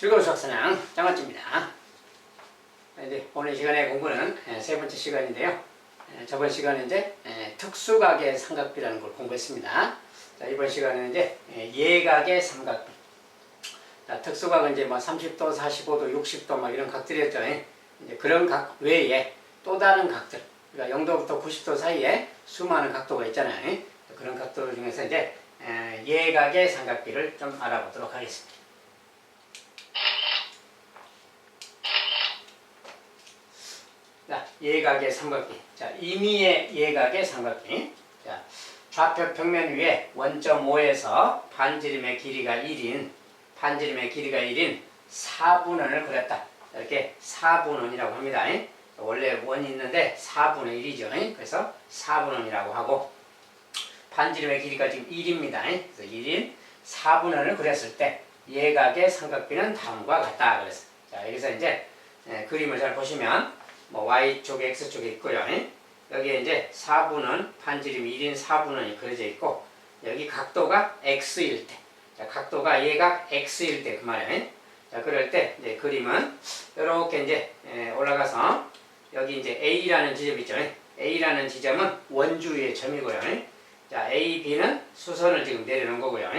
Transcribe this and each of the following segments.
즐거운 수학사냥 장아찌입니다. 이제 오늘 시간의 공부는 세 번째 시간인데요. 저번 시간에 이제 특수각의 삼각비라는 걸 공부했습니다. 자, 이번 시간에는 이제 예각의 삼각비. 자, 특수각은 이제 뭐 30도, 45도, 60도 막 이런 각들이었죠. 이제 그런 각 외에 또 다른 각들, 그러니까 0도부터 90도 사이에 수많은 각도가 있잖아요. 그런 각도들 중에서 이제 예각의 삼각비를 좀 알아보도록 하겠습니다. 자, 예각의 삼각비. 자, 임의의 예각의 삼각비. 자, 좌표 평면 위에 원점 5에서 반지름의 길이가 1인 4분원을 그렸다. 이렇게 4분원이라고 합니다. 원래 원이 있는데 4분의 1이죠. 그래서 4분원이라고 하고, 반지름의 길이가 지금 1입니다. 그래서 1인 4분원을 그렸을 때 예각의 삼각비는 다음과 같다. 그래서 자, 여기서 이제 그림을 잘 보시면 뭐 Y쪽에 X쪽에 있고요. 여기에 이제 4분원, 반지름이 1인 4분원이 그려져 있고, 여기 각도가 X일 때, 자, 각도가 예각 X일 때 그 말이에요. 자, 그럴 때 이제 그림은 이렇게 이제 올라가서 여기 이제 A라는 지점 있죠. A라는 지점은 원주위의 점이고요. 자, A, B는 수선을 지금 내려놓은 거고요.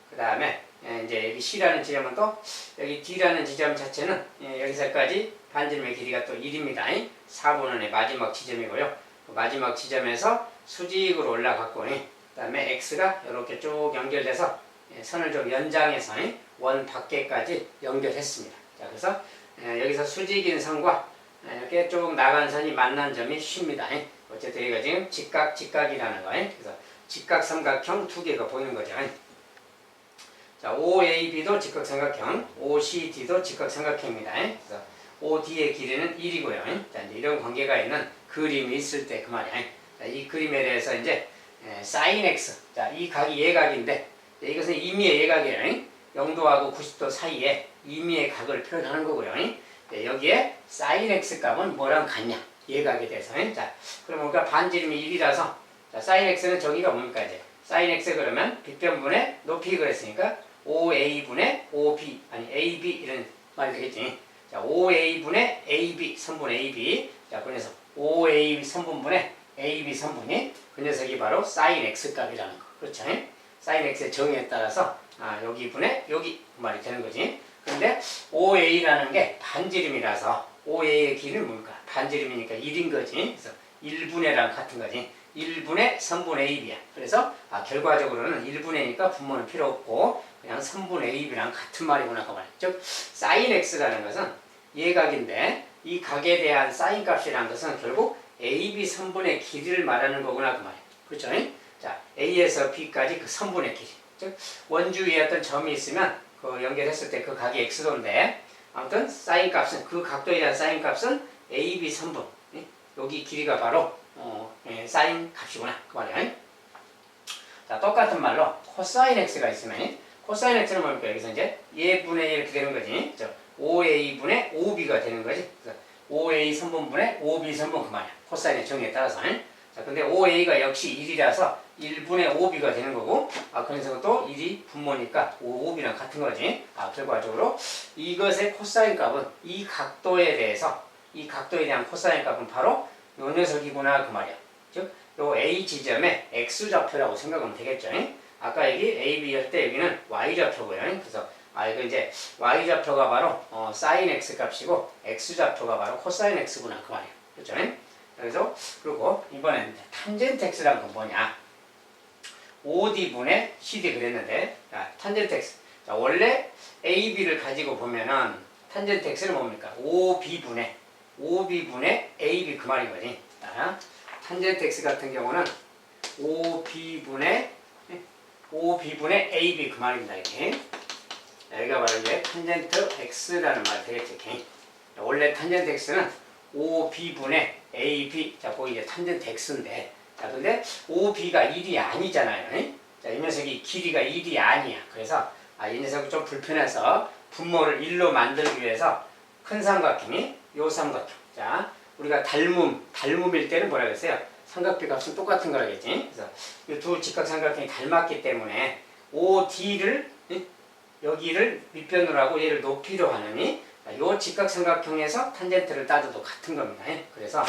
그 다음에 이제 여기 C라는 지점은 또 여기 D라는 지점 자체는 여기서까지 반지름의 길이가 또 1입니다. 4분원의 마지막 지점이고요. 그 마지막 지점에서 수직으로 올라갔고, 그 다음에 X가 이렇게 쭉 연결돼서 선을 좀 연장해서 원 밖에까지 연결했습니다. 자, 그래서 여기서 수직인 선과 이렇게 쭉 나간 선이 만난 점이 쉽니다. 어쨌든 여기가 지금 직각이라는 거예요. 그래서 직각삼각형 두 개가 보이는 거죠. 자, OAB도 직각삼각형, OCD도 직각삼각형입니다. 그래서 OD의 길이는 1이고요. 자, 이제 이런 관계가 있는 그림이 있을 때 그 말이야. 자, 이 그림에 대해서 이제 sin x. 자, 이 각이 예각인데, 이것은 임의의 예각이에요. 0도하고 90도 사이에 임의의 각을 표현하는 거고요. 여기에 sin x 값은 뭐랑 같냐? 예각에 대해서. 자, 그럼 우리가 반지름이 1이라서, 자, sin x는 저기가 뭡니까 이제? sin x 그러면 빗변분의 높이 그랬으니까 5a분의 5b 아니 ab 이런 말이 되겠지. 자, 5a분의 ab 선분의 ab. 자, 그래서 5a 선분분의 ab 선분이 그 녀석이 바로 sin x 값이라는 거. 그렇죠? sin x의 정의에 따라서 여기 분의 여기 그 말이 되는 거지. 근데 5a라는 게 반지름이라서 5a의 길이는 뭡니까? 반지름이니까 1인 거지. 그래서 1분의랑 같은 거지. 1분의 3분의 ab야. 그래서 결과적으로는 1분의니까 분모는 필요 없고 그냥 3분의 ab랑 같은 말이구나 그 말. 즉 sin x라는 것은 예각인데 이 각에 대한 sin 값이라는 것은 결국 ab 선분의 길이를 말하는 거구나 그 말이야. 그렇죠? 자, a에서 b까지 그 선분의 길이. 즉 원주위에 어떤 점이 있으면 그 연결했을 때 그 각이 x도인데, 아무튼 sin 값은 그 각도에 대한 sin 값은 ab 선분. 여기 길이가 바로 sin 값이구나 그 말이야. 자, 똑같은 말로 코사인 x가 있으면 코사인 x는 뭡니까? 여기서 이제 예분의 이렇게 되는 거지. 5a분의 5b가 되는 거지. 5a 선분분의 5b 선분 그 말이야. 코사인의 정의에 따라서. 자, 근데 5a가 역시 1이라서 1분의 5b가 되는 거고, 그래서 또 1이 분모니까 5b랑 같은 거지. 결과적으로 이것의 코사인 값은 이 각도에 대한 코사인 값은 바로 요 녀석이구나 그 말이야. 즉, 요 A 지점의 X좌표라고 생각하면 되겠죠. 아까 여기 AB 할 때 여기는 Y좌표고요. 그래서 이거 이제 Y좌표가 바로 sin X 값이고 X좌표가 바로 코사인 X구나 그 말이야. 그렇죠? 그래서 그리고 이번엔 탄젠트 X라는 건 뭐냐? OD분의 CD 그랬는데, 자, 탄젠트 X. 자, 원래 AB를 가지고 보면은 탄젠트 X는 뭡니까? OB분의 AB 그 말인 거지. 자, 탄젠트 X 같은 경우는 OB분의 AB 그 말입니다. 이렇게. 자, 여기가 바로 이제 탄젠트 X라는 말이 되겠죠. 이렇게. 자, 원래 탄젠트 X는 OB분의 AB. 자, 거기 이제 탄젠트 X인데, 자, 근데 OB가 1이 아니잖아요. 자, 이 녀석이 길이가 1이 아니야. 그래서 이 녀석이 좀 불편해서 분모를 1로 만들기 위해서 큰 삼각형이 요 삼각형. 자, 우리가 닮음일 때는 뭐라 그랬어요? 삼각비 값은 똑같은 거라겠지. 그래서 이 두 직각삼각형이 닮았기 때문에 OD를 여기를 밑변으로 하고 얘를 높이로 하느니 요 직각삼각형에서 탄젠트를 따져도 같은 겁니다. 그래서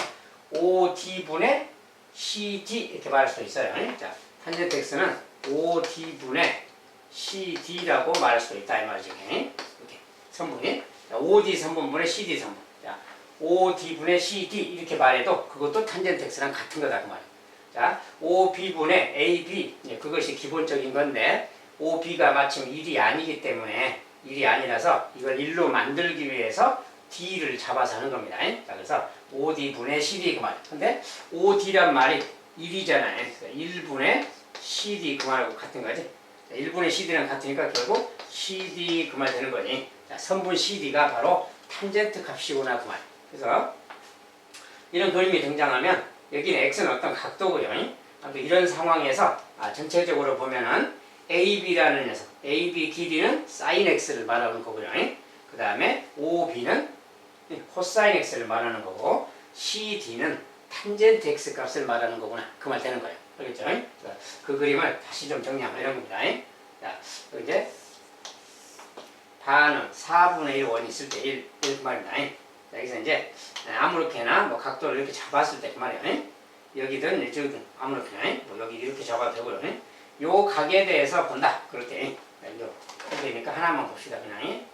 OD분의 CD 이렇게 말할 수도 있어요. 자, 탄젠트 X는 OD분의 CD라고 말할 수도 있다 이 말이죠. 이렇게 선분이 OD 선분분의 CD 선분. 자, OD분의 CD 이렇게 말해도 그것도 탄젠트 X랑 같은 거다 그 말이에요. 자, OB분의 AB 그것이 기본적인 건데 OB가 마침 1이 아니기 때문에 1이 아니라서 이걸 1로 만들기 위해서 D를 잡아서 하는 겁니다. 자, 그래서 OD분의 CD 그 말. 근데 OD란 말이 1이잖아요. 1분의 CD 그 말하고 같은 거지. 1분의 CD랑 같으니까 결국 CD 그 말 되는 거니. 자, 선분 CD가 바로 탄젠트 값이구나 그 말. 그래서 이런 그림이 등장하면 여기는 X는 어떤 각도고요. 아무튼 이런 상황에서 전체적으로 보면은 AB라는 녀석, AB 길이는 sin X를 말하는 거고요. 그 다음에 OB는 코사인 X를 말하는 거고 CD는 탄젠트 X 값을 말하는 거구나. 그 말 되는 거예요. 알겠죠? 그 그림을 다시 좀 정리하면 이런 겁니다. 자, 이제 반은 4분의 1 원이 있을 때 1 그 말입니다. 자, 여기서 이제 아무렇게나 뭐 각도를 이렇게 잡았을 때 그 말이에요. 여기든 저기든 아무렇게나 뭐 여기 이렇게 잡아도 되고요. 요 각에 대해서 본다. 그럴 때 그러니까 하나만 봅시다. 그냥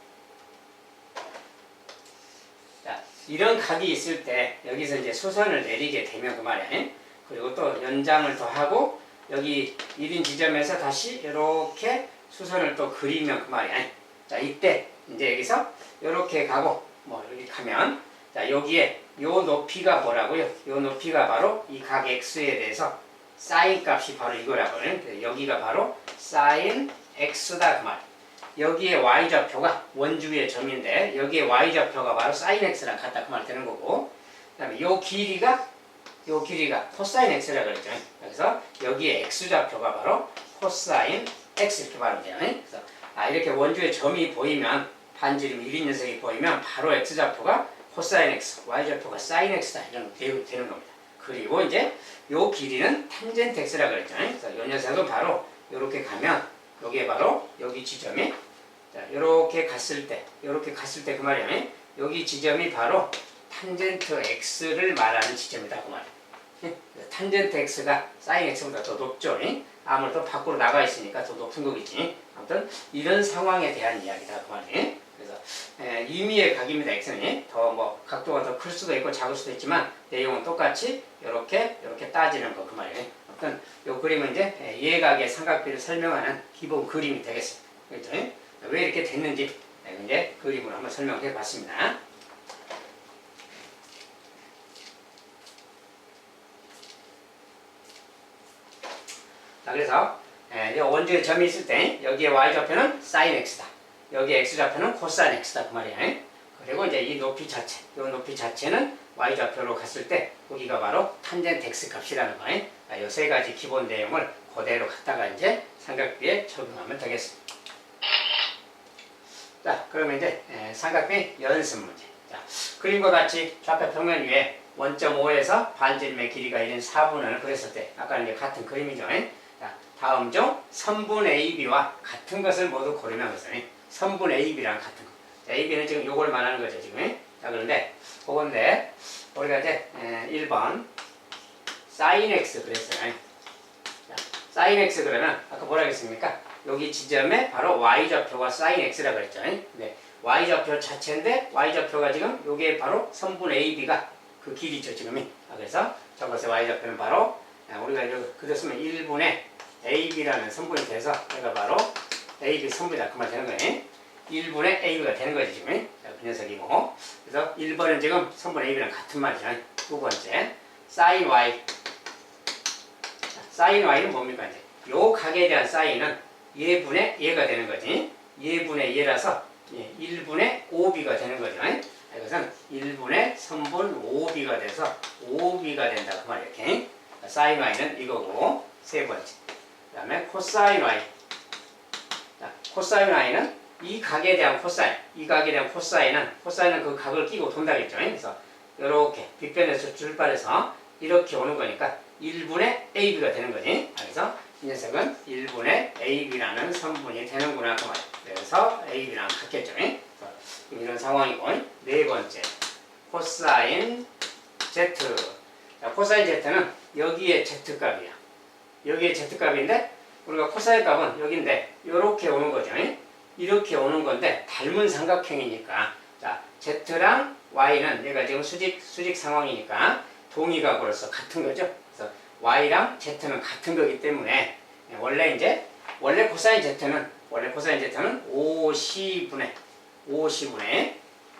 자, 이런 각이 있을 때 여기서 이제 수선을 내리게 되면 그 말이에요. 그리고 또 연장을 더 하고 여기 1인 지점에서 다시 이렇게 수선을 또 그리면 그 말이에요. 자, 이때 이제 여기서 이렇게 가고 뭐 이렇게 가면 자, 여기에 요 높이가 뭐라고요? 요 높이가 바로 이 각 x에 대해서 사인 값이 바로 이거라고요. 여기가 바로 사인 x다 그 말. 여기에 y좌표가 원주의 점인데 여기에 y좌표가 바로 사인 x랑 같다 그 말 되는 거고. 그다음에 요 길이가 코사인 x라고 그랬죠. 그래서 여기에 x좌표가 바로 코사인 x 이렇게 말하면 돼요. 그래서 이렇게 원주의 점이 보이면 반지름 1인 녀석이 보이면 바로 x좌표가 코사인 x, y좌표가 사인 x다 이런 되는 겁니다. 그리고 이제 요 길이는 탄젠트 x라고 그랬죠. 그래서 이 녀석은 바로 이렇게 가면 여기에 바로 여기 지점이 자, 이렇게 갔을 때 그 말이에요. 여기 지점이 바로 탄젠트 x를 말하는 지점이다 그 말이에요. 탄젠트 x가 사인 x보다 더 높죠. 아무래도 밖으로 나가 있으니까 더 높은 거겠지. 아무튼 이런 상황에 대한 이야기다 그 말이에요. 그래서 임의의 각입니다. x는 더 뭐 각도가 더 클 수도 있고 작을 수도 있지만 내용은 똑같이 이렇게 따지는 거 그 말이에요. 아무튼 이 그림은 이제 예각의 삼각비를 설명하는 기본 그림이 되겠습니다. 그렇죠? 왜 이렇게 됐는지 이제 그림으로 한번 설명해 봤습니다. 자, 그래서 원주의 점이 있을 때 여기에 y좌표는 sin x다. 여기에 x좌표는 cosine x다 그 말이에요. 그리고 이제 이 높이 자체는 y좌표로 갔을 때 거기가 바로 탄젠트 x 값이라는 거예요. 이 세 가지 기본 내용을 그대로 갖다가 이제 삼각비에 적용하면 되겠습니다. 자, 그러면 이제 삼각비 연습 문제. 자, 그림과 같이 좌표 평면 위에 원점 5에서 반지름의 길이가 1인 4분원을 그렸을 때 아까는 이제 같은 그림이죠. 자, 다음 중 선분 AB와 같은 것을 모두 고르면 그랬어요. 선분 AB랑 같은 거. 자, AB는 지금 요걸 말하는 거죠, 지금. 자, 그런데 그건데 우리가 이제 1번 sin x 그랬어요. 자, sin x 그러면 아까 뭐라 그랬습니까? 여기 지점에 바로 y좌표가 sin x라고 그랬죠. 근데 y좌표 자체인데 y좌표가 지금 요게 바로 선분 AB가 그 길이죠, 지금이. 그래서 저것의 y좌표는 바로 우리가 이제 그렸으면 1분의 AB라는 선분이 돼서 얘가 바로 AB 선분이다 그 말 되는 거예요. 1분의 AB가 되는 거지 지금. 자, 그 녀석이고. 그래서 1번은 지금 선분 AB랑 같은 말이죠. 두 번째 sin Y. 자, sin Y는 뭡니까 이제? 요 각에 대한 사인은 얘분의 얘가 되는 거지. 얘분의 얘라서 1분의 5B가 되는 거죠. 이것은 1분의 선분 5B가 돼서 5B가 된다 그 말이에요. 이렇게. sin Y는 이거고. 세 번째. 그 다음에 코사인 Y. 자, 코사인 Y는 이 각에 대한 코사인. 이 각에 대한 코사인은 그 각을 끼고 돈다겠죠. 그래서 이렇게 빗변에서 출발해서 이렇게 오는 거니까 1분의 AB가 되는 거지. 그래서 이 녀석은 1분의 AB라는 선분이 되는구나 그 말이에요. 그래서 AB랑 같겠죠. 이런 상황이고, 네 번째 코사인 Z. 자, 코사인 Z는 여기에 Z값이야. 여기에 Z값인데 우리가 코사인 값은 여기인데 이렇게 오는 거죠. 이렇게 오는 건데 닮은 삼각형이니까, 자, Z랑 Y는 얘가 지금 수직 상황이니까 동의각으로서 같은 거죠. 그래서 Y랑 Z는 같은 거기 때문에 원래 코사인 Z는 5C분의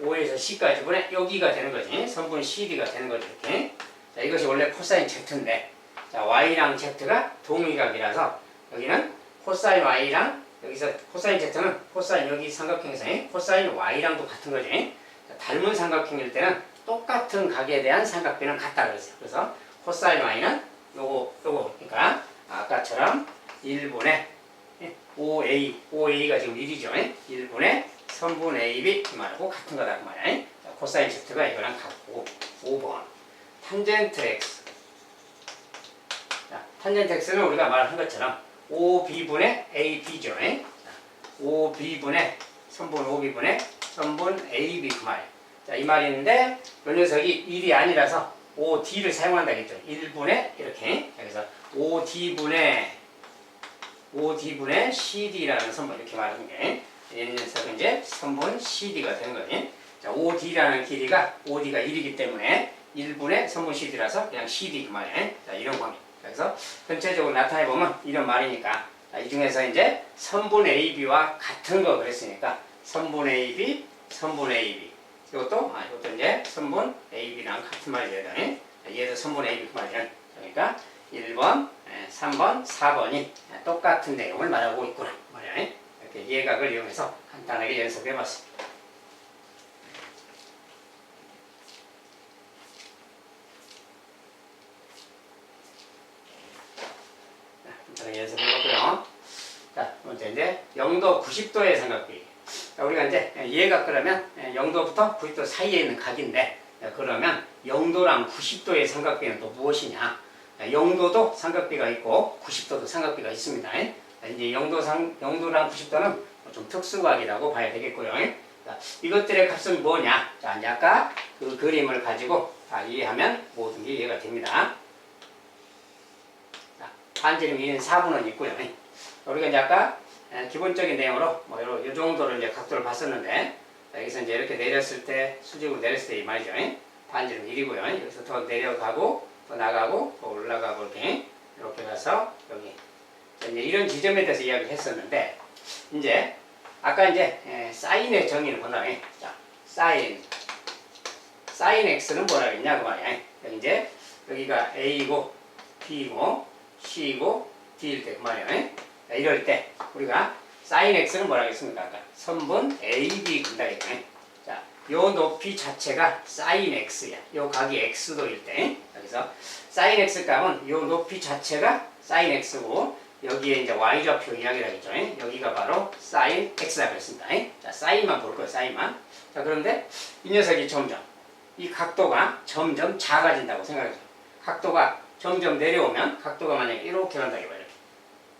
5에서 C까지 분의 여기가 되는 거지. 선분 CD가 되는 거죠. 이렇게. 자, 이것이 원래 코사인 Z인데, 자, Y랑 Z가 동의각이라서 여기는 코사인 Y랑 여기서 코사인 Z는 코사인 여기 삼각형에서 코사인 Y랑도 같은 거지. 자, 닮은 삼각형일 때는 똑같은 각에 대한 삼각비는 같다 그랬어요. 그래서 코사인 Y는 요거 그러니까 아까처럼 1분의 5A가 지금 1이죠. 1분의 선분 AB 그 말하고 같은 거다 그 말이야. 자, 코사인 Z가 이거랑 같고. 5번 탄젠트 X. 자, 탄젠트 X는 우리가 말한 것처럼 5B분의 AB죠. 자, 5B분의 선분 5B분의 선분 AB 그 말. 자, 이 말인데 이 녀석이 1이 아니라서 5D를 사용한다겠죠. 1분의 이렇게. 그래서 5D분의 CD라는 선분 이렇게 말하는 게, 이 녀석은 이제 선분 CD가 되는 거지. 자, OD라는 길이가 OD가 1이기 때문에 1분의 선분 CD라서 그냥 CD 그 말이야. 자, 이런 관계. 그래서 전체적으로 나타내 보면 이런 말이니까, 자, 이 중에서 이제 선분 AB와 같은 거 그랬으니까 선분 AB. 이것도 이제 선분 AB랑 같은 말이 돼야 돼. 얘도 선분 AB 그 말이야. 그러니까 1번, 3번, 4번이 똑같은 내용을 말하고 있구나 말이야. 이렇게 예각을 이용해서 간단하게 연습해봤습니다. 간단하게 연습해봤고요. 자, 먼저 이제 0도 90도의 삼각비. 자, 우리가 이제 예각 그러면 0도부터 90도 사이에 있는 각인데, 그러면 0도랑 90도의 삼각비는 또 무엇이냐? 0도도 삼각비가 있고 90도도 삼각비가 있습니다. 이제 0도랑 90도는 좀 특수각이라고 봐야 되겠고요. 자, 이것들의 값은 뭐냐? 자, 이제 아까 그 그림을 가지고 다 이해하면 모든 게 이해가 됩니다. 자, 반지름 2는 4분은 있고요. 우리가 이제 아까 기본적인 내용으로 이 정도로 이제 각도를 봤었는데, 자, 여기서 이제 이렇게 내렸을 때, 수직으로 내렸을 때 이 말이죠. 반지름 1이고요. 여기서 더 내려가고 또 나가고 또 올라가고 이렇게 가서 여기. 자, 이제 이런 지점에 대해서 이야기를 했었는데, 이제 아까 이제 사인의 정의를 본다. 자, 사인 x는 뭐라 그랬냐 그 말이야. 이제 여기가 A이고 B이고 C이고 D일 때 그 말이야. 자, 이럴 때 우리가 사인 x는 뭐라 그랬습니까? 아까 선분 AB 근다 했잖아요. 자, 요 높이 자체가 사인 x야. 요 각이 x도일 때. 그래서 사인 x 값은 요 높이 자체가 사인 x고, 여기에 이제 y좌표 이야기를 하겠죠. 여기가 바로 사인 x라 그랬습니다. 자, 사인만 볼 거예요. 사인만. 자, 그런데 이 녀석이 이 각도가 점점 작아진다고 생각해요. 각도가 점점 내려오면 각도가 만약에 이렇게 간다고 해봐요.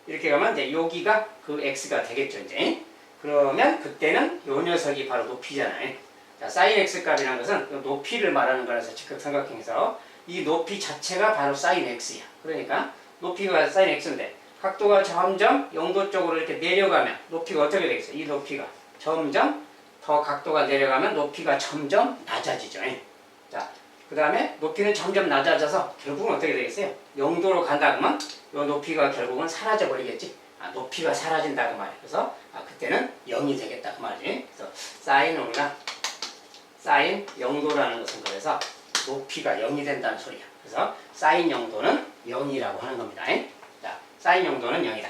이렇게 가면 이제 여기가 그 x가 되겠죠. 이제 그러면 그때는 요 녀석이 바로 높이잖아요. 자, 사인 x 값이라는 것은 요 높이를 말하는 거라서 직각삼각형에서 이 높이 자체가 바로 사인 x야. 그러니까 높이가 사인 x인데 각도가 점점 0도 쪽으로 이렇게 내려가면 높이가 어떻게 되겠어요? 이 높이가 점점 더 각도가 내려가면 높이가 점점 낮아지죠. 자, 그 다음에 높이는 점점 낮아져서 결국은 어떻게 되겠어요? 0도로 간다 그러면 이 높이가 결국은 사라져 버리겠지. 높이가 사라진다 그 말이에요. 그래서 그때는 0이 되겠다 그 말이지. 그래서 사인 우리가 사인 0도라는 것은 그래서 높이가 0이 된다는 소리야. 그래서 사인 0도는 0이라고 하는 겁니다. 자, 사인 0도는 0이다.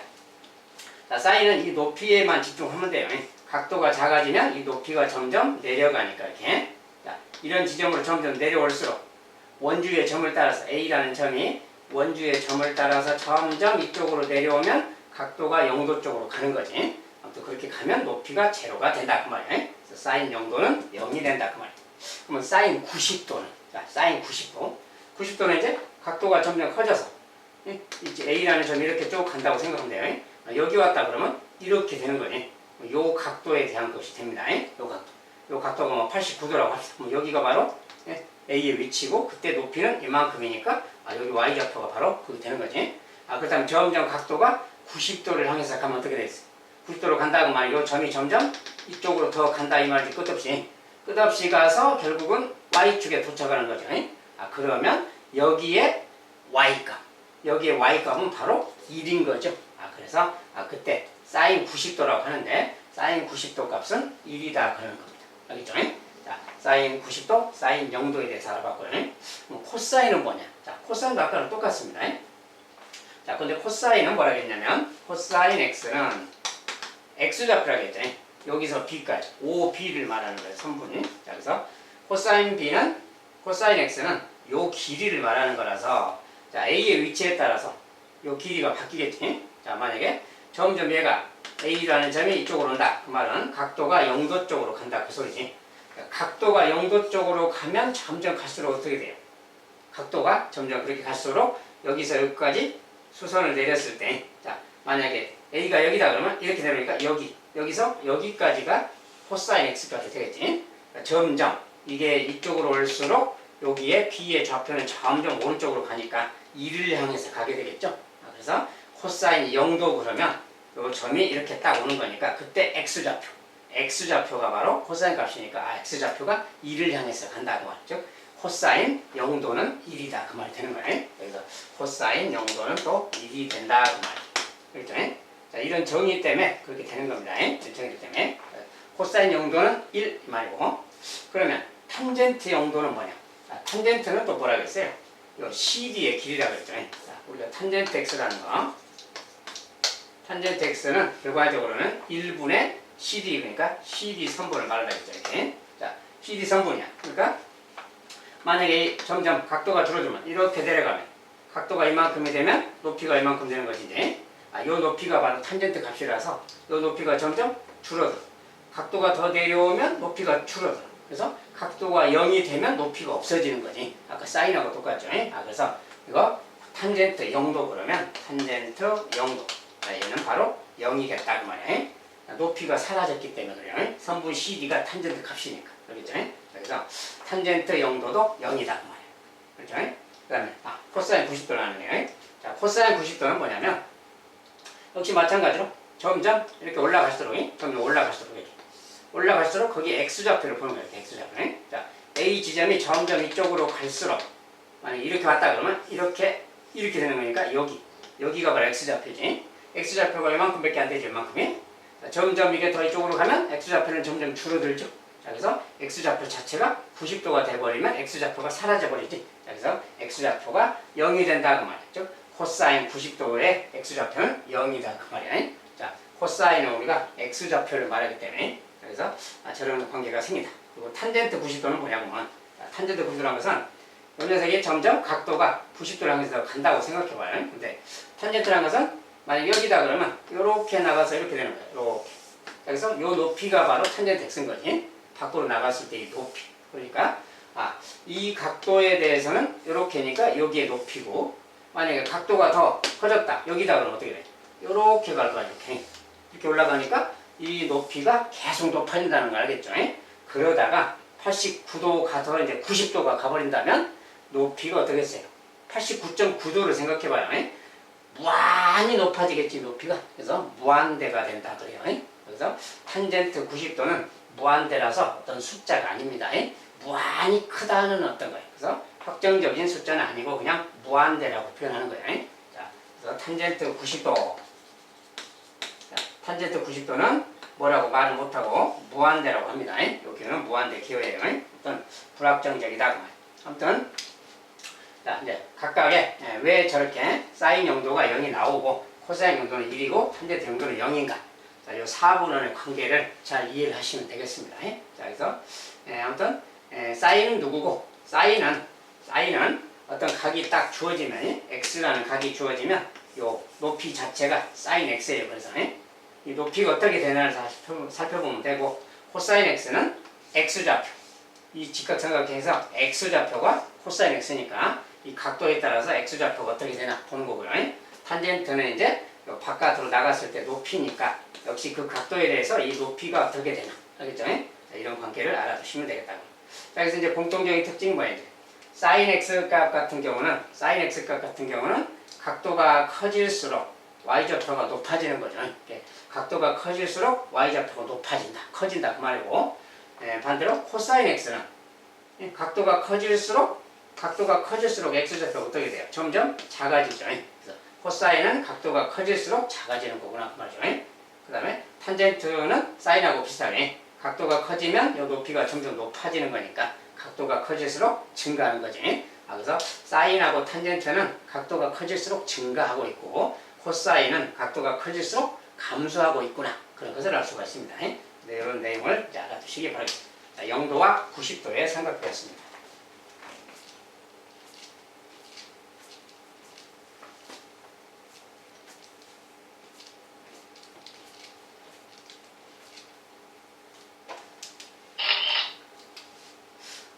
자, 사인은 이 높이에만 집중하면 돼요. 각도가 작아지면 이 높이가 점점 내려가니까 이렇게. 자, 이런 지점으로 점점 내려올수록 원주의 점을 따라서 A라는 점이 원주의 점을 따라서 점점 이쪽으로 내려오면 각도가 0도 쪽으로 가는 거지. 아무튼 그렇게 가면 높이가 제로가 된다 그 말이야. 그래서 사인 0도는 0이 된다 그 말이야. 그러면 사인 90도는, 자, 사인 90도는 이제 각도가 점점 커져서 이제 A라는 점이 이렇게 쭉 간다고 생각하면 돼요. 여기 왔다 그러면 이렇게 되는 거지. 요 각도에 대한 것이 됩니다. 요 각도. 요 각도가 뭐 89도라고 합시다. 여기가 바로 A의 위치고 그때 높이는 이만큼이니까 여기 Y좌표가 바로 그게 되는 거지. 그렇다면 점점 각도가 90도를 향해서 가면 어떻게 되겠어? 90도로 간다고 말이요. 점이 점점 이쪽으로 더 간다 이 말이지. 끝없이 가서 결국은 Y축에 도착하는 거죠. 그러면 여기에 Y값은 바로 1인 거죠. 그래서 그때 사인 90도라고 하는데 사인 90도 값은 1이다 그러는 겁니다. 알겠죠? 자, 사인 90도, 사인 0도에 대해서 알아봤고요. 코사인은 뭐냐? 자, 코사인도 아까랑 똑같습니다. 자, 근데 코사인은 뭐라고 했냐면 코사인 x는 x좌표라고 했죠. 여기서 b까지 5b를 말하는 거예요. 3분이. 자, 그래서 코사인 x는 요 길이를 말하는 거라서 자, a의 위치에 따라서 요 길이가 바뀌겠지. 자, 만약에 점점 얘가 A라는 점이 이쪽으로 온다. 그 말은 각도가 0도 쪽으로 간다. 그 소리지. 각도가 0도 쪽으로 가면 점점 갈수록 어떻게 돼요? 각도가 점점 그렇게 갈수록 여기서 여기까지 수선을 내렸을 때, 자, 만약에 A가 여기다 그러면 이렇게 내려오니까 여기서 여기까지가 코사인 X까지 되겠지. 점점 이게 이쪽으로 올수록 여기에 B의 좌표는 점점 오른쪽으로 가니까 2를 향해서 가게 되겠죠. 그래서 코사인 0도 그러면 요 점이 이렇게 딱 오는 거니까 그때 X좌표가 바로 코사인 값이니까 X좌표가 2를 향해서 간다고 말이죠. 코사인 0도는 1이다 그 말이 되는 거예요. 그래서 코사인 0도는 또 1이 된다 그 말이죠. 그렇죠? 자, 이런 정의 때문에 그렇게 되는 겁니다. 정의 때문에 코사인 0도는 1 말이고 그러면 탄젠트 0도는 뭐냐? 자, 탄젠트는 또 뭐라고 했어요? 요 CD의 길이라고 했죠. 자, 우리가 탄젠트 X라는 거 탄젠트 X는 결과적으로는 1분의 CD 그러니까 CD 선분을 말하라 했죠. 이렇게. 자, CD 선분이야. 그러니까 만약에 점점 각도가 줄어들면 이렇게 내려가면 각도가 이만큼이 되면 높이가 이만큼 되는 것이 이제 요 높이가 바로 탄젠트 값이라서 요 높이가 점점 줄어들어. 각도가 더 내려오면 높이가 줄어들어. 그래서 각도가 0이 되면 높이가 없어지는 거지. 아까 사인하고 똑같죠. 그래서 이거 탄젠트 0도 그러면 탄젠트 0도. 얘는 바로 0이겠다 그 말이야. 높이가 사라졌기 때문에 그래요. 선분 CD가 탄젠트 값이니까. 그렇죠? 그래서 탄젠트 0도도 0이다 그 말이야. 그렇죠? 그 다음에 코사인 90도를 하는 거 자, 코사인 90도는 뭐냐면 역시 마찬가지로 점점 이렇게 올라갈수록 이렇게 올라갈수록 거기 X좌표를 보는 거예요. X좌표. 자, A 지점이 점점 이쪽으로 갈수록 만약 이렇게 왔다 그러면 이렇게 되는 거니까 여기가 바로 X좌표지. X좌표가 이만큼밖에 안 되죠. 이만큼이. 자, 점점 이게 더 이쪽으로 가면 X좌표는 점점 줄어들죠. 자, 그래서 X좌표 자체가 90도가 돼버리면 X좌표가 사라져버리지. 자, 그래서 X좌표가 0이 된다 그 말이죠. 코사인 90도의 X좌표는 0이다 그 말이야. 자, 코사인은 우리가 X좌표를 말하기 때문에 그래서 저런 관계가 생긴다. 그리고 탄젠트 90도는 뭐냐면 탄젠트 90도라는 것은 이 녀석이 점점 각도가 90도를 향해서 간다고 생각해봐요. 근데 탄젠트라는 것은 만약 여기다 그러면 이렇게 나가서 이렇게 되는 거예요. 이렇게. 그래서 이 높이가 바로 탄젠트 X인 거지. 밖으로 나갔을 때 이 높이. 그러니까 이 각도에 대해서는 이렇게니까 여기에 높이고 만약에 각도가 더 커졌다. 여기다 그러면 어떻게 돼? 이렇게 갈 거야. 이렇게 올라가니까 이 높이가 계속 높아진다는 거 알겠죠? 그러다가 89도 가서 이제 90도가 가버린다면 높이가 어떻게 됐어요? 89.9도를 생각해봐요. 무한히 높아지겠지 높이가. 그래서 무한대가 된다 그래요. 그래서 탄젠트 90도는 무한대라서 어떤 숫자가 아닙니다. 무한히 크다는 어떤 거예요. 그래서 확정적인 숫자는 아니고 그냥 무한대라고 표현하는 거예요. 자, 그래서 탄젠트 90도. 자, 탄젠트 90도는 뭐라고 말을 못하고 무한대라고 합니다. 여기는 무한대 기호예요. 어떤 불확정적이다. 아무튼 자, 이제 각각의 왜 저렇게 사인 0도가 0이 나오고 코사인 0도는 1이고 탄젠트 0도는 0인가. 자, 이 4분원의 관계를 잘 이해를 하시면 되겠습니다. 자, 그래서 아무튼 사인은 누구고 사인은 어떤 각이 딱 주어지면 x라는 각이 주어지면 요 높이 자체가 사인 x예요. 그래서 이 높이가 어떻게 되나를 살펴보면 되고 코사인 x는 x좌표 이 직각삼각형에서 x좌표가 코사인 x니까 이 각도에 따라서 x좌표가 어떻게 되나 보는 거고요. 탄젠트는 이제 요 바깥으로 나갔을 때 높이니까 역시 그 각도에 대해서 이 높이가 어떻게 되나. 알겠죠? 자, 이런 관계를 알아두시면 되겠다고. 자, 그래서 이제 공통적인 특징이 뭐예요? sin x 값 같은 경우는 각도가 커질수록 y좌표가 높아지는 거죠. 각도가 커질수록 y좌표가 높아진다. 커진다. 그 말이고, 반대로 코사인 x는 각도가 커질수록 x좌표가 어떻게 돼요? 점점 작아지죠. 그래서 코사인은 각도가 커질수록 작아지는 거구나. 그 말이죠. 그 다음에 탄젠트는 사인하고 비슷하게 각도가 커지면 이 높이가 점점 높아지는 거니까 각도가 커질수록 증가하는 거지. 그래서 사인하고 탄젠트는 각도가 커질수록 증가하고 있고 코사인은 각도가 커질수록 감소하고 있구나. 그런 것을 알 수가 있습니다. 이런 내용을 알아두시기 바랍니다. 0도와 90도의 삼각대였습니다.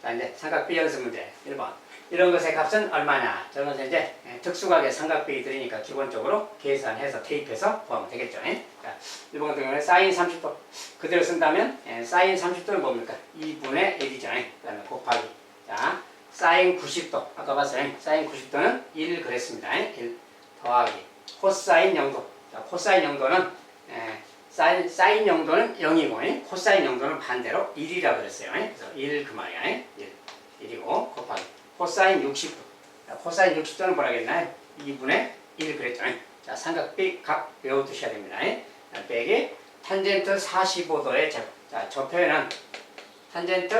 자, 이제 삼각비 연습 문제 1번. 이런 것의 값은 얼마냐? 저런 것은 이제 특수각의 삼각비들이니까 기본적으로 계산해서 대입해서 구하면 되겠죠. 자, 1번 같은 경우는 사인 30도 그대로 쓴다면 사인 30도는 뭡니까? 2분의 1이죠. 그 다음에 곱하기. 자, 사인 90도 아까 봤어요. 사인 90도는 1 그랬습니다. 1 더하기 코사인 0도. 자, 코사인 0도는 사인 0도는 0이고 코사인 0도는 반대로 1이라고 그랬어요. 그래서 1 그 말이야. 1이고 곱하기 코사인 60도. 자, 코사인 60도는 뭐라 그랬나요? 2분의 1 그랬죠. 자, 삼각비 각 외워두셔야 됩니다. 자, 빼기 탄젠트 45도의 제곱. 자, 저 표현은 탄젠트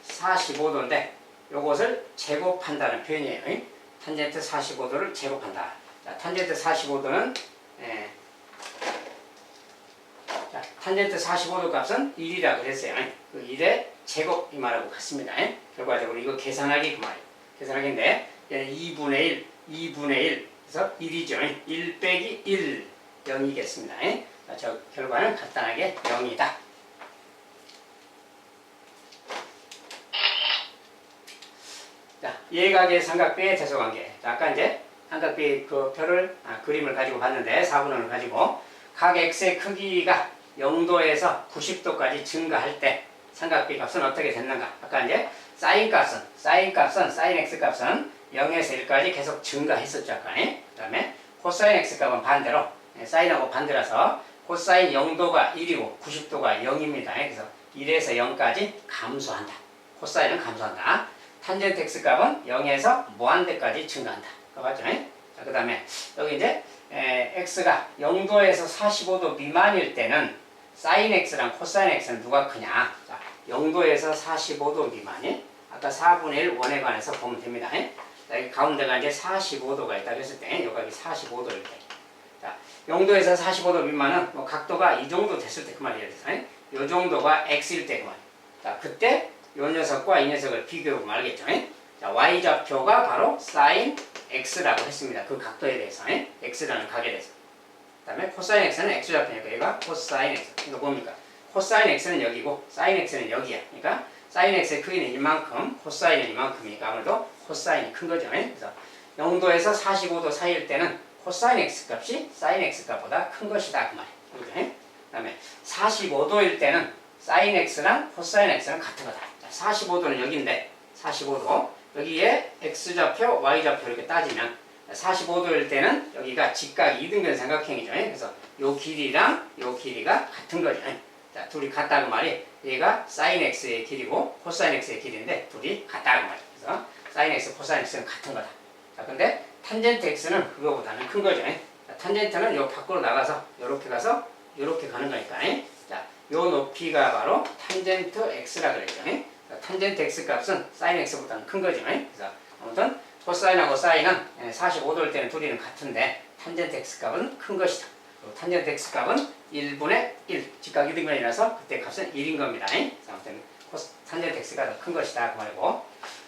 45도인데 요것을 제곱한다는 표현이에요. 탄젠트 45도를 제곱한다. 자, 탄젠트 45도는 자, 탄젠트 45도 값은 1이라고 했어요. 그 1의 제곱 이 말하고 같습니다. 결과적으로 이거 계산하기 그 말이에요. 계산하기인데 2분의 1 그래서 1이죠. 1 빼기 1 0이겠습니다. 자, 저 결과는 간단하게 0이다. 자, 예각의 삼각비의 대소관계. 자, 아까 이제 삼각비 그 표를 그림을 가지고 봤는데 4분원을 가지고 각 x의 크기가 0도에서 90도까지 증가할 때 삼각비 값은 어떻게 됐는가? 아까 이제 사인 x 값은 0에서 1까지 계속 증가했었죠. 아까. 그 다음에 코사인 x 값은 반대로 사인하고 반대라서 코사인 0도가 1이고 90도가 0입니다. 그래서 1에서 0까지 감소한다. 코사인은 감소한다. 탄젠트 x 값은 0에서 무한대까지 증가한다. 맞죠? 자, 그 다음에 여기 이제 x가 0도에서 45도 미만일 때는 사인 x랑 코사인 x는 누가 크냐? 자, 0도에서 45도 미만이 아까 4분의 1 원에 관해서 보면 됩니다. 자, 여기 가운데가 이제 45도가 있다고 했을 때 여기 45도일 때. 자, 0도에서 45도 미만은 뭐 각도가 이 정도 됐을 때 그 말이에요. 이 정도가 x일 때 그 말이에요. 자, 그때 이 녀석과 이 녀석을 비교해보면 알겠죠? 자, y좌표가 바로 sin x라고 했습니다. 그 각도에 대해서 x라는 각에 대해서. 그 다음에 코사인 x는 x좌표니까 얘가 코사인 x. 이거 뭡니까? 코사인 x는 여기고 사인 x는 여기야. 그러니까 사인 x의 크기는 이만큼, 코사인은 이만큼이니까 아무래도 코사인이 큰 거죠. 그래서 0도에서 45도 사이일 때는 코사인 x 값이 사인 x 값보다 큰 것이다. 그 말이에요. 그 다음에 45도일 때는 사인 x랑 코사인 x는 같은 거다. 45도는 여기인데 45도 여기에 x좌표, y좌표 이렇게 따지면 45도일 때는 여기가 직각 이등변 삼각형이죠. 그래서 요 길이랑 요 길이가 같은 거죠. 자, 둘이 같다 그 말이 얘가 sin x의 길이고 코사인 x의 길이인데 둘이 같다 그 말이에요. 그래서 sin x, 코사인 x는 같은 거다. 자, 근데 탄젠트 x는 그거보다는 큰 거죠. 자, 탄젠트는 요 밖으로 나가서 요렇게 가서 요렇게 가는 거니까. 자, 요 높이가 바로 탄젠트 x라 그랬죠. 탄젠트 x 값은 sin x보다는 큰 거죠. 그래서 아무튼 코사인하고 사인은 45도일 때는 둘이는 같은데 탄젠트 x 값은 큰 것이다. 탄젠트 x 값은 1분의 1 직각 이등변이라서 그때 값은 1인 겁니다. 그래서 아무튼 탄젠트 x가 더 큰 것이다 그 말이고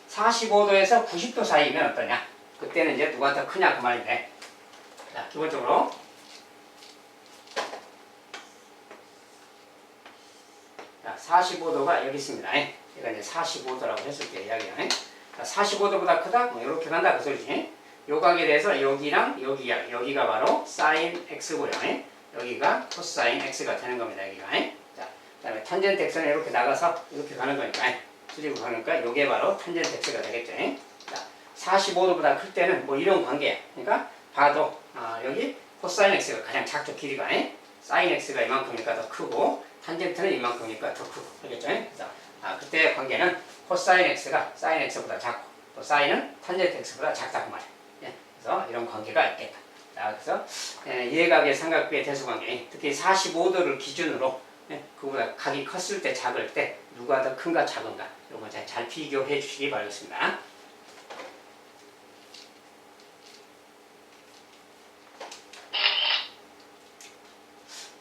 45도에서 90도 사이면 어떠냐? 그때는 이제 누가 더 크냐 그 말인데 자, 기본적으로 자, 45도가 여기 있습니다. 얘가 이제 45도라고 했을 때 이야기야. 자, 45도보다 크다? 뭐 이렇게 간다 그 소리지. 요 각에 대해서 여기랑 여기가 바로 사인 x고요. 여기가 코사인 x가 되는 겁니다. 여기가. 자, 그다음에 탄젠트 x는 이렇게 나가서 이렇게 가는 거니까 줄이고 가니까 요게 바로 탄젠트 x가 되겠죠. 자, 45도보다 클 때는 뭐 이런 관계야. 그러니까 봐도 여기 코사인 x가 가장 작죠. 길이가. 사인 x가 이만큼이니까 더 크고 탄젠트는 이만큼이니까 더 크고. 알겠죠? 그래서 그때 관계는 코사인 x가 사인 x보다 작고 또 사인은 탄젠트 x보다 작다 그 말이야. 그래서 이런 관계가 있겠다. 자, 그래서 예각의 삼각비의 대수관계, 특히 45도를 기준으로 그보다 각이 컸을 때 작을 때 누가 더 큰가 작은가 이런 거 잘 비교해 주시기 바라겠습니다.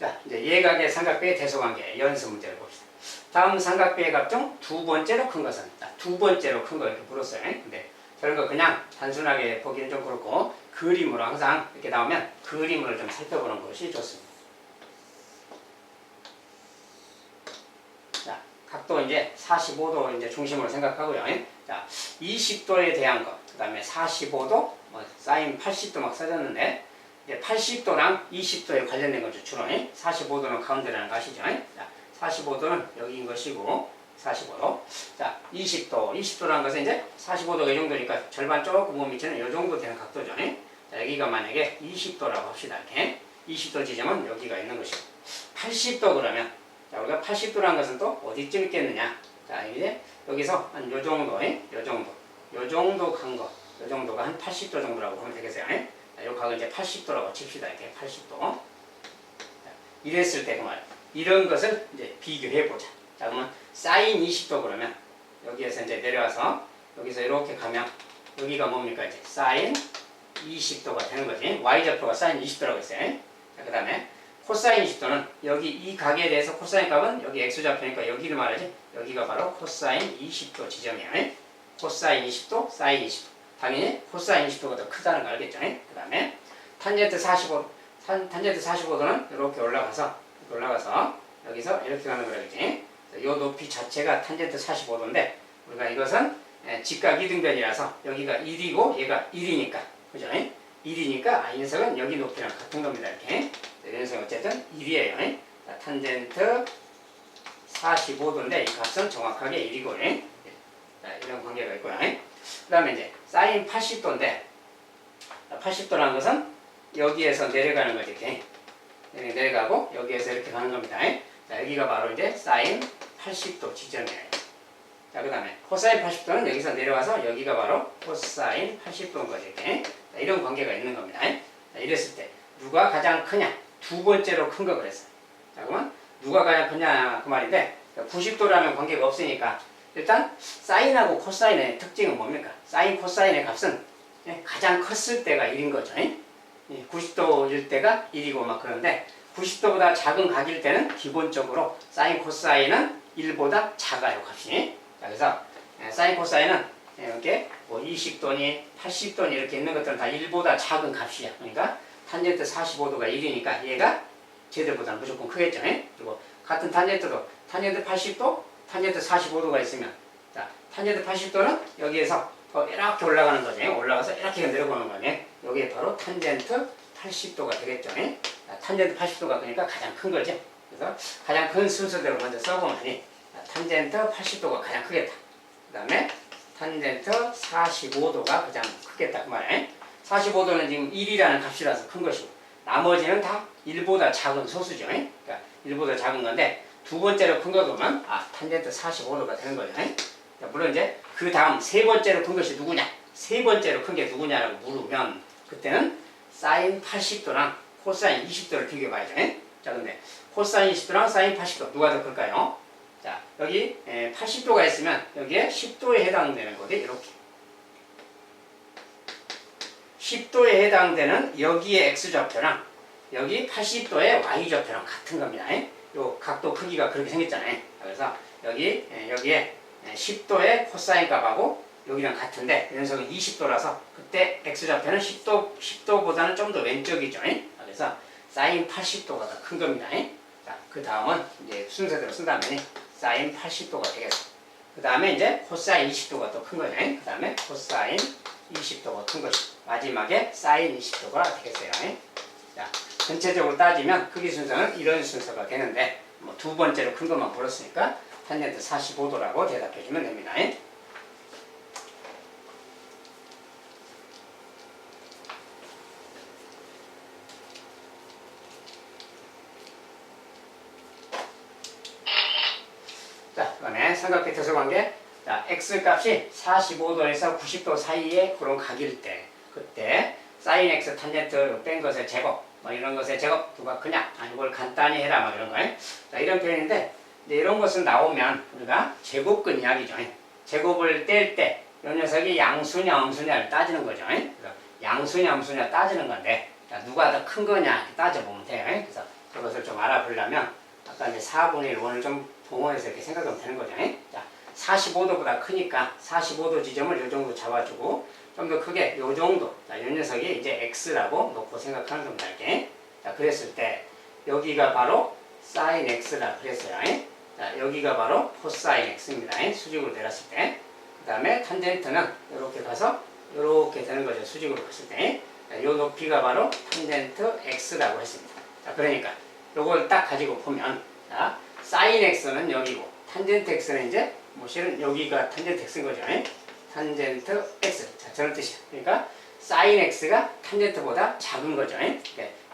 자, 이제 예각의 삼각비의 대수관계 연습 문제를 봅시다. 다음 삼각비의 값 중 두 번째로 큰 것은 두 번째로 큰 거 이렇게 물었어요. 근데 저런 거 그냥 단순하게 보기는 좀 그렇고 그림으로 항상 이렇게 나오면 그림을 좀 살펴보는 것이 좋습니다. 자, 각도 이제 45도 이제 중심으로 생각하고요. 자, 20도에 대한 것, 그 다음에 45도, 사인 80도 막 써졌는데 이제 80도랑 20도에 관련된 거죠. 주로 45도는 가운데라는 거 아시죠? 자, 45도는 여기인 것이고 45도. 자, 20도라는 것은 이제 45도가 이 정도니까 절반 조금 못 미치는 이 정도 되는 각도죠. 자, 여기가 만약에 20도라고 합시다. 이렇게 20도 지점은 여기가 있는 것이고 80도 그러면 자, 우리가 80도라는 것은 또 어디쯤 있겠느냐? 자, 이제 여기서 한 요 정도, 요 정도 간 거, 요 정도가 한 80도 정도라고 보면 되겠어요. 자, 요 각을 이제 80도라고 칩시다. 이렇게 80도. 자, 이랬을 때 그 말, 이런 것을 이제 비교해 보자. 자, 그러면 사인 20도 그러면 여기에서 이제 내려와서 여기서 이렇게 가면 여기가 뭡니까? 이제 사인 20도가 되는 거지. y좌표가 사인 20도라고 했어요. 자, 그 다음에 코사인 20도는 여기 이 각에 대해서 코사인 값은 여기 x좌표니까 여기를 말하지. 여기가 바로 코사인 20도 지점이에요. 코사인 20도, 사인 20도. 당연히 코사인 20도가 더 크다는 거 알겠죠? 그 다음에 탄젠트 45도는 이렇게 올라가서 여기서 이렇게 가는 거라겠지. 이 높이 자체가 탄젠트 45도인데 우리가 이것은 직각 이등변이라서 여기가 1이고 얘가 1이니까 그죠? 1이니까 이 녀석은 여기 높이랑 같은 겁니다. 이렇게 이 녀석은 어쨌든 1이에요. 탄젠트 45도인데 이 값은 정확하게 1이고 이런 관계가 있고요. 그 다음에 이제 사인 80도인데 80도라는 것은 여기에서 내려가는 거지. 이렇게 내려가고 여기에서 이렇게 가는 겁니다. 자, 여기가 바로 이제 사인 80도 지점이에요. 자, 그 다음에 코사인 80도는 여기서 내려와서 여기가 바로 코사인 80도인 거지. 이렇게. 자, 이런 관계가 있는 겁니다. 자, 이랬을 때 누가 가장 크냐? 두 번째로 큰 거 그랬어요. 자, 그러면 누가 가장 크냐 그 말인데 90도라면 관계가 없으니까 일단 사인하고 코사인의 특징은 뭡니까? 사인 코사인의 값은 가장 컸을 때가 1인 거죠. 90도일 때가 1이고 막 그런데 90도보다 작은 각일 때는 기본적으로 사인 코사인은 1보다 작아요, 값이. 자, 그래서 사인 코사인은 이렇게 뭐 20도니 80도니 이렇게 있는 것들은 다 1보다 작은 값이야. 그러니까 탄젠트 45도가 1이니까 얘가 쟤들보다는 무조건 크겠죠. 그리고 같은 탄젠트도 탄젠트 80도, 탄젠트 45도가 있으면 자, 탄젠트 80도는 여기에서 이렇게 올라가는 거지. 올라가서 이렇게 내려오는 거네. 여기에 바로 탄젠트 80도가 되겠죠. 탄젠트 80도가 그러니까 가장 큰 거죠. 그래서 가장 큰 순서대로 먼저 써보면 탄젠트 80도가 가장 크겠다. 그 다음에 탄젠트 45도가 가장 크겠다. 그 말이에요. 45도는 지금 1이라는 값이라서 큰 것이고 나머지는 다 1보다 작은 소수죠. 그러니까 1보다 작은 건데 두 번째로 큰 거 보면 탄젠트 45도가 되는 거죠. 자, 물론 이제 그 다음 세 번째로 큰 것이 누구냐? 세 번째로 큰 게 누구냐라고 물으면 그때는 사인 80도랑 코사인 20도를 비교해 봐야죠. 자, 근데 코사인 20도랑 사인 80도 누가 더 클까요? 자, 여기 80도가 있으면 여기에 10도에 해당되는 거지. 이렇게 10도에 해당되는 여기에 x좌표랑 여기 80도의 y좌표랑 같은 겁니다. 요 각도 크기가 그렇게 생겼잖아요. 그래서 여기에 10도의 코사인 값하고 여기랑 같은데 이 녀석은 20도라서 그때 x좌표는 10도보다는 좀 더 왼쪽이죠. 그래서 사인 80도가 더 큰 겁니다. 자, 그 다음은 이제 순서대로 쓴다면 사인 80도가 되겠어. 그 다음에 이제 코사인 20도가 더 큰 거죠. 그 다음에 코사인 20도가 큰 것이 마지막에 사인 20도가 되겠어요. 자, 전체적으로 따지면 크기 순서는 이런 순서가 되는데 뭐 두 번째로 큰 것만 물었으니까 탄젠트 45도라고 대답해 주면 됩니다. 자, 그다음에 삼각대 대소관계. 자, x 값이 45도에서 90도 사이에 그런 각일 때, 그때 사인 x 탄젠트 뺀 것의 제곱, 뭐 이런 것의 제곱 누가 크냐? 이걸 간단히 해라, 뭐 이런 거예요. 자, 이런 표현인데, 이런 것은 나오면 우리가 제곱근 이야기죠. 제곱을 뗄 때, 이 녀석이 양수냐, 음수냐를 따지는 거죠. 그래서 양수냐, 음수냐 따지는 건데, 자, 누가 더 큰 거냐 따져보면 돼요. 그래서 그것을 좀 알아보려면, 아까 이제 4분의 1 원을 좀 봉헌해서 이렇게 생각하면 되는 거죠. 자, 45도보다 크니까 45도 지점을 이 정도 잡아주고 좀 더 크게 이 정도. 자, 이 녀석이 이제 x라고 놓고 생각하는 겁니다. 이렇게. 자, 그랬을 때 여기가 바로 sin x라 그랬어요. 자, 여기가 바로 코사인 x입니다. 수직으로 내렸을 때. 그 다음에 탄젠트는 이렇게 가서 이렇게 되는 거죠. 수직으로 갔을 때. 자, 이 높이가 바로 탄젠트 x라고 했습니다. 자, 그러니까 이걸 딱 가지고 보면, 자, sin x는 여기고 탄젠트 x는 이제 뭐 실은 여기가 탄젠트 x인 거죠. 탄젠트 x. 자, 저런 뜻이야. 그러니까 sin x가 탄젠트보다 작은 거죠.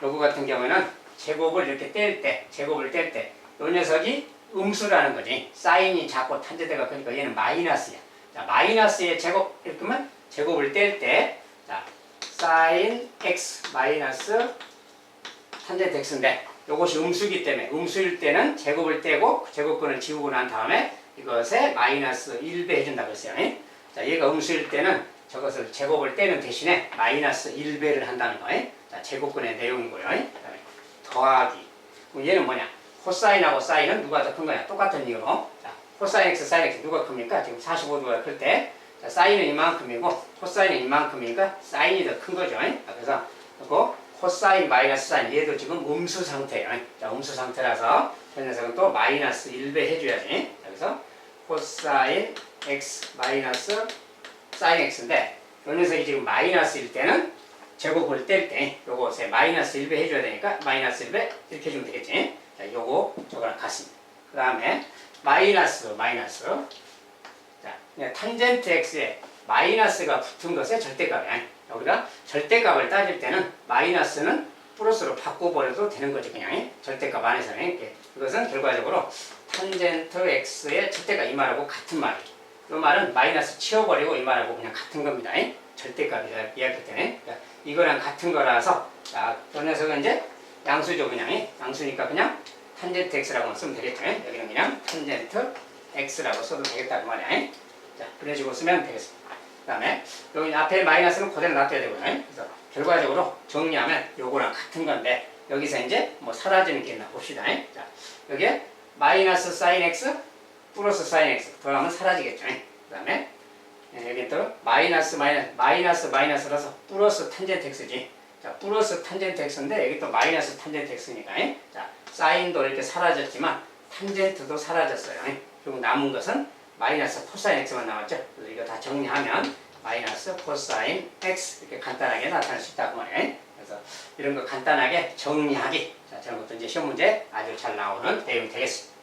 요거 같은 경우에는 제곱을 이렇게 뗄 때, 요 녀석이 음수라는 거지. 사인이 작고 탄젠트가 크니까 얘는 마이너스야. 자, 마이너스의 제곱 이렇게 하면 제곱을 뗄 때, 자, sin x 마이너스 탄젠트 x인데 요것이 음수기 때문에 음수일 때는 제곱을 떼고 제곱근을 지우고 난 다음에 이것에 마이너스 1배 해준다고 했어요. 자, 얘가 음수일 때는 저것을 제곱을 떼는 대신에 마이너스 1배를 한다는 거예요. 자, 제곱근의 내용이고요. 그다음에 더하기. 그럼 얘는 뭐냐? 코사인하고 사인은 누가 더 큰 거냐? 똑같은 이유로. 자, 코사인 x, 사인 x 누가 큽니까? 지금 45도가 클 때. 자, 사인은 이만큼이고 코사인은 이만큼이니까 사인이 더 큰 거죠. 자, 그래서 그리고 코사인 마이너스 사인 얘도 지금 음수 상태예요. 자, 음수 상태라서 저 녀석은 또 마이너스 1배 해줘야지. 자, 그래서 코사인 x 마이너스 사인 x인데 이 녀석이 지금 마이너스일 때는 제곱을 뗄 때 요것에 마이너스 1배 해줘야 되니까 마이너스 1배 이렇게 해주면 되겠지. 자, 요거 저거랑 같습니다. 그 다음에 마이너스 자, 탄젠트 x에 마이너스가 붙은 것의 절대값이야. 우리가 절대값을 따질 때는 마이너스는 플러스로 바꿔버려도 되는 거지, 그냥. 절대값 안에서는. 이것은 결과적으로 탄젠트 x의 절대값 이 말하고 같은 말이죠. 이 말은 마이너스 치워버리고 이 말하고 그냥 같은 겁니다. 절대값 이야기 때문에. 그러니까 이거랑 같은 거라서, 자, 이 녀석은 이제 양수죠, 그냥. 양수니까 그냥 탄젠트 x라고 쓰면 되겠죠. 여기는 그냥 탄젠트 x라고 써도 되겠다, 그 말이야. 자, 그래가지고 쓰면 되겠습니다. 그 다음에 여기 앞에 마이너스는 그대로 놔둬야 되고요. 그래서 결과적으로 정리하면 요거랑 같은 건데 여기서 이제 뭐 사라지는 게 있나 봅시다. 자, 여기에 마이너스 사인 x 플러스 사인 x 더하면 사라지겠죠. 그 다음에 여기 또 마이너스라서 플러스 탄젠트 x지. 자, 플러스 탄젠트 x인데 여기 또 마이너스 탄젠트 x니까. 자, 사인도 이렇게 사라졌지만 탄젠트도 사라졌어요. 그리고 남은 것은 마이너스 코사인 x만 나왔죠. 그래서 이거 다 정리하면 마이너스 코사인 x 이렇게 간단하게 나타날 수 있다고 말이에요. 그래서 이런 거 간단하게 정리하기. 자, 저런 것도 이제 시험 문제 아주 잘 나오는 내용이 되겠습니다.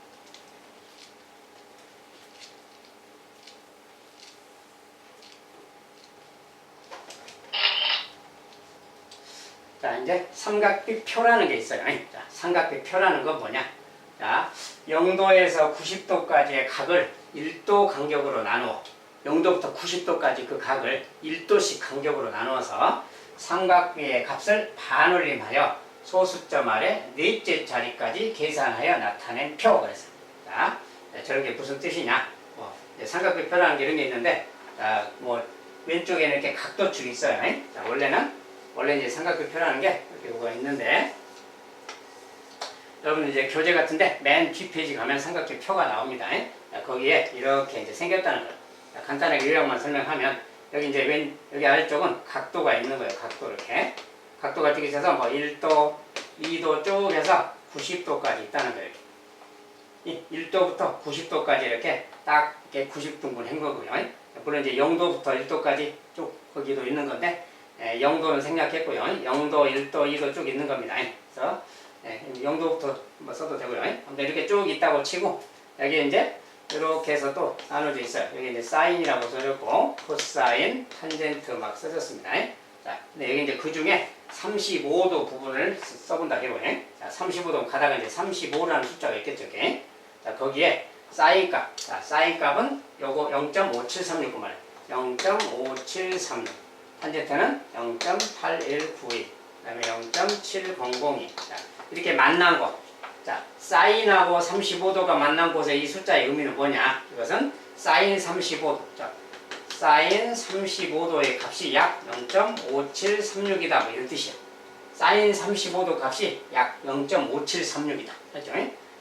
자, 이제 삼각비 표라는 게 있어요. 자, 삼각비 표라는 건 뭐냐? 자, 0도에서 90도까지의 각을 1도 간격으로 나누어 0도부터 90도까지 그 각을 1도씩 간격으로 나누어서 삼각비의 값을 반올림하여 소수점 아래 넷째 자리까지 계산하여 나타낸 표. 그래서 자, 저런 게 무슨 뜻이냐? 삼각비 표라는 게 이런 게 있는데, 자, 뭐 왼쪽에는 이렇게 각도축이 있어요. 자, 원래 이제 삼각비 표라는 게 이렇게 뭐가 있는데, 여러분 이제 교재 같은데 맨 뒷페이지 가면 삼각비 표가 나옵니다. 거기에 이렇게 이제 생겼다는 거예요. 간단하게 요약만 설명하면 여기 이제 여기 아래쪽은 각도가 있는 거예요. 각도 이렇게. 각도가 어떻게 있어서 뭐 1도, 2도 쭉 해서 90도까지 있다는 거예요. 이 1도부터 90도까지 이렇게 딱 이렇게 90등분 한 거고요. 물론 이제 0도부터 1도까지 쭉 거기도 있는 건데 0도는 생략했고요. 0도, 1도, 2도 쭉 있는 겁니다. 그래서 0도부터 뭐 써도 되고요. 아무튼 이렇게 쭉 있다고 치고 여기 이제 이렇게 해서 또 나눠져 있어요. 여기 이제 사인이라고 써졌고 코사인, 탄젠트 막 써졌습니다. 자, 근데 여기 이제 그 중에 35도 부분을 써본다 해보요. 자, 35도 가다가 이제 35라는 숫자가 있겠죠. 이렇게. 자, 거기에 사인 값. 자, 사인 값은 요거 0.5736그 말이에요. 0.5736. 탄젠트는 0.8192. 그 다음에 0.7002. 자, 이렇게 만난 곳. 자, 사인하고 35도가 만난 곳의 이 숫자의 의미는 뭐냐? 이것은 사인 35도. 자, 사인 35도의 값이 약 0.5736이다. 뭐 이런 뜻이야. 사인 35도 값이 약 0.5736이다. 그렇죠?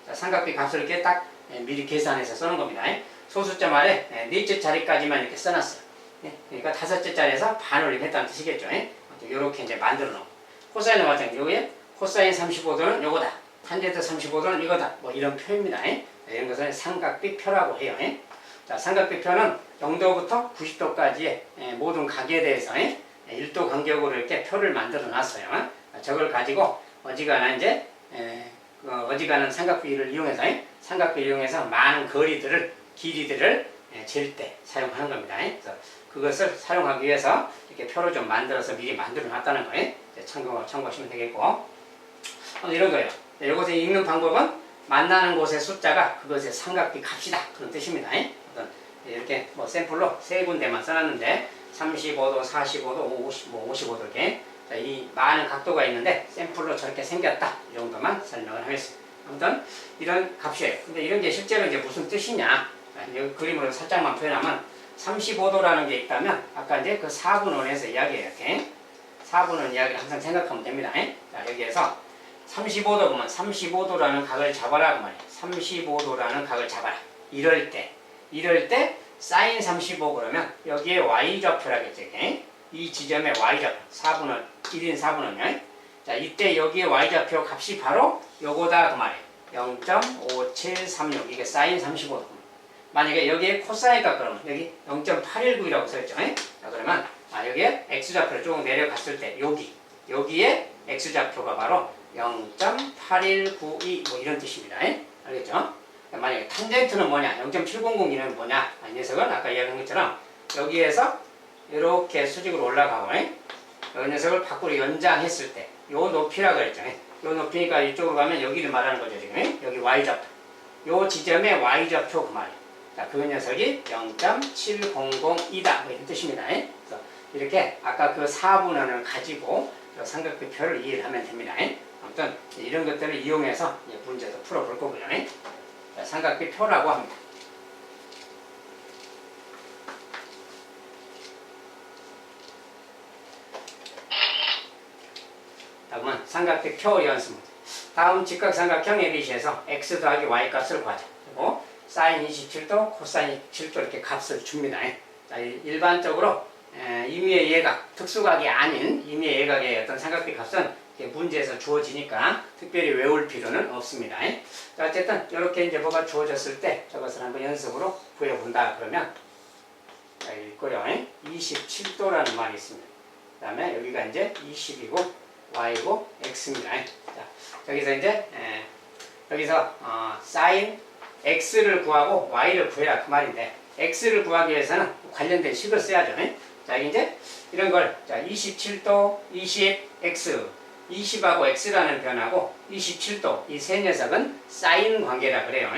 자, 삼각비 값을 이렇게 딱 미리 계산해서 써놓은 겁니다. 소수점 아래 넷째 자리까지만 이렇게 써놨어요. 그러니까 다섯째 자리에서 반올림했다는 뜻이겠죠. 이렇게 이제 만들어 놓고. 코사인은 마찬가지. 여기에 코사인 35도는 요거다. 탄젠트 35도는 이거다. 뭐 이런 표입니다. 이런 것은 삼각비 표라고 해요. 자, 삼각비 표는 0도부터 90도까지의 모든 각에 대해서 1도 간격으로 이렇게 표를 만들어 놨어요. 저걸 가지고 어지간한 이제 어지간한 삼각비를 이용해서 삼각비를 이용해서 많은 거리들을 길이들을 잴 때 사용하는 겁니다. 그래서 그것을 사용하기 위해서 이렇게 표를 좀 만들어서 미리 만들어 놨다는 거예요. 참고하시면 되겠고 이런 거예요. 이것을 읽는 방법은 만나는 곳의 숫자가 그것의 삼각비 값이다. 그런 뜻입니다. 이렇게 뭐 샘플로 세 군데만 써놨는데 35도, 45도, 55도 이렇게 자, 이 많은 각도가 있는데 샘플로 저렇게 생겼다. 이 정도만 설명을 하겠습니다. 아무튼 이런 값이에요. 근데 이런 게 실제로 이제 무슨 뜻이냐? 여기 그림으로 살짝만 표현하면 35도라는 게 있다면 아까 이제 그 4분원에서 이야기해요. 이렇게 4분원 이야기를 항상 생각하면 됩니다. 자, 여기에서 35도 보면 35도라는 각을 잡아라 그 말이에요. 35도라는 각을 잡아라. 이럴 때 사인 35 그러면 여기에 y좌표라겠죠. 이 지점에 y좌표 4분원 1인 4분원이요. 자, 이때 여기에 y좌표 값이 바로 요거다 그 말이에요. 0.5736 이게 사인 35도. 만약에 여기에 코사인 값 그러면 여기 0.819이라고 써있죠. 자, 그러면 여기에 x좌표를 조금 내려갔을 때 여기에 x좌표가 바로 0.8192 뭐 이런 뜻입니다. 알겠죠? 만약에 탄젠트는 뭐냐? 0.700이는 뭐냐? 이 녀석은 아까 이야기한 것처럼 여기에서 이렇게 수직으로 올라가고 이 녀석을 밖으로 연장했을 때 요 높이라고 그랬죠. 요 높이니까 이쪽으로 가면 여기를 말하는 거죠. 지금 여기 y좌표 요 지점의 y좌표 그 말이에요. 자, 그 녀석이 0.700이다 뭐 이런 뜻입니다. 그래서 이렇게 아까 그 4분원을 가지고 삼각비 표를 이해를 하면 됩니다. 아무튼 이런 것들을 이용해서 문제도 풀어볼 거고요. 자, 삼각비 표라고 합니다. 다음은 삼각비 표 연습 문제. 다음 직각삼각형 ABC에서 x 더하기 y 값을 구하자. 그리고 사인 27도, 코사인 27도 이렇게 값을 줍니다. 자, 일반적으로 임의의 예각, 특수각이 아닌 임의의 예각의 어떤 삼각비 값은 문제에서 주어지니까 특별히 외울 필요는 없습니다. 자, 어쨌든 이렇게 이제 뭐가 주어졌을 때 저것을 한번 연습으로 구해본다 그러면 자, 있고요. 27도라는 말이 있습니다. 그 다음에 여기가 이제 20이고 y고 x입니다. 자, 여기서 이제 여기서 사인 x를 구하고 y를 구해라 그 말인데 x를 구하기 위해서는 관련된 식을 써야죠. 자, 이제 이런 걸 자, 27도, 20, x 20하고 x라는 변하고 27도 이 세 녀석은 사인 관계라 그래요.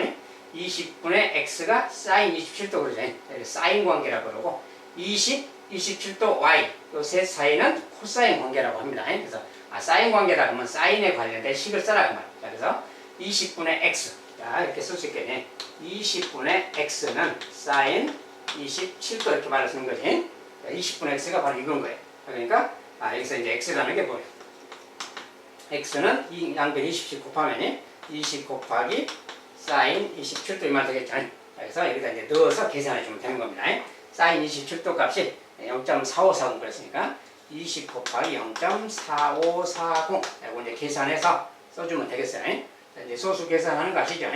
20분의 x가 사인 27도 그러죠. 사인 관계라 그러고 20, 27도 y 이 세 사이는 코사인 관계라고 합니다. 그래서 사인 관계다 그러면 사인에 관련된 식을 써라 그 말이에요. 그래서 20분의 x 자, 이렇게 쓸 수 있겠네. 20분의 x는 사인 27도 이렇게 말을 쓰는 거지. 20분의 x가 바로 이건 거예요. 그러니까 여기서 이제 x라는 게 뭐예요? x는 이 양변 20씩 곱하면 20 곱하기 사인 27도 이 말 되겠죠. 그래서 여기다 이제 넣어서 계산해 주면 되는 겁니다. 사인 27도 값이 0.4540 그랬으니까 20 곱하기 0.4540 이거 이제 계산해서 써주면 되겠어요. 이제 소수 계산하는 거 아시죠?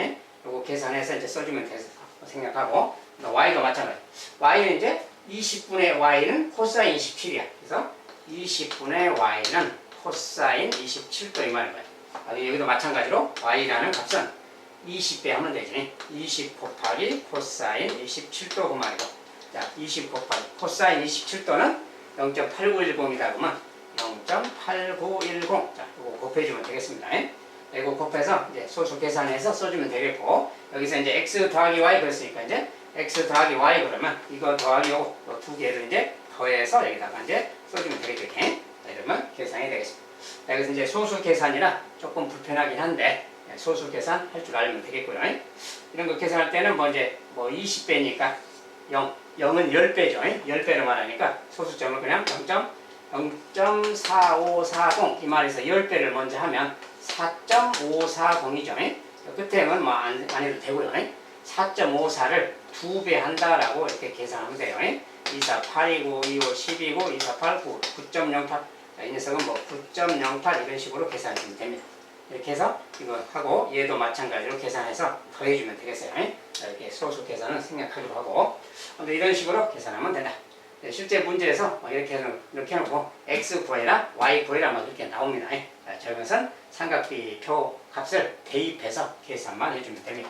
이거 계산해서 이제 써주면 돼서 생각하고 y도 마찬가지. y는 이제 20분의 y는 코사인 27이야. 그래서 20분의 y는 코사인 27도 이 말인 거야. 여기도 마찬가지로 y라는 값은 20배 하면 되지. 20 곱하기 코사인 27도 그 말이고. 자, 20 곱하기 코사인 27도는 0.8910이다 그러면 0.8910. 자, 이거 곱해주면 되겠습니다. 이거 곱해서 이제 소수 계산해서 써주면 되겠고, 여기서 이제 x 더하기 y 그랬으니까 이제 x 더하기 y 그러면 이거 더하기 요거 두 개를 이제 더해서 여기다가 이제 써주면 되겠죠. 자, 이러면 계산이 되겠습니다. 자, 여기서 이제 소수 계산이라 조금 불편하긴 한데 소수 계산 할 줄 알면 되겠고요. 이런 거 계산할 때는 뭐 이제 뭐 20배니까 0은 10배죠. 10배로 말하니까 소수점을 그냥 0.4540 이 말에서 10배를 먼저 하면 4.540이죠. 끝에는 뭐 안 해도 되고요. 4.54를 2배 한다라고 이렇게 계산하면 돼요. 248이고 25 10이고 248 9 9.08. 이 녀석은 뭐 9.08 이런 식으로 계산해주면 됩니다. 이렇게 해서 이거 하고 얘도 마찬가지로 계산해서 더해주면 되겠어요. 이렇게 소수 계산은 생략하기로 하고, 근데 이런 식으로 계산하면 된다. 실제 문제에서 이렇게 해놓고 x 구해라 y 구해라 막 이렇게 나옵니다. 저것은 삼각비 표 값을 대입해서 계산만 해주면 됩니다.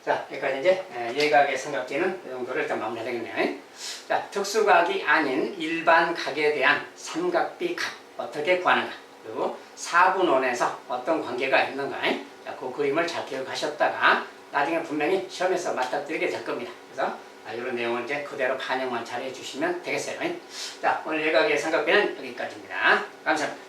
자, 여기까지 이제 예각의 삼각지는 이 정도로 일단 마무리해야 되겠네요. 자, 특수각이 아닌 일반 각에 대한 삼각비 값 어떻게 구하는가, 그리고 4분원에서 어떤 관계가 있는가. 자, 그 그림을 잘 기억하셨다가 나중에 분명히 시험에서 맞닥뜨리게 될 겁니다. 그래서 이런 내용을 이제 그대로 반영만 잘 해주시면 되겠어요. 자, 오늘 예각의 삼각비는 여기까지입니다. 감사합니다.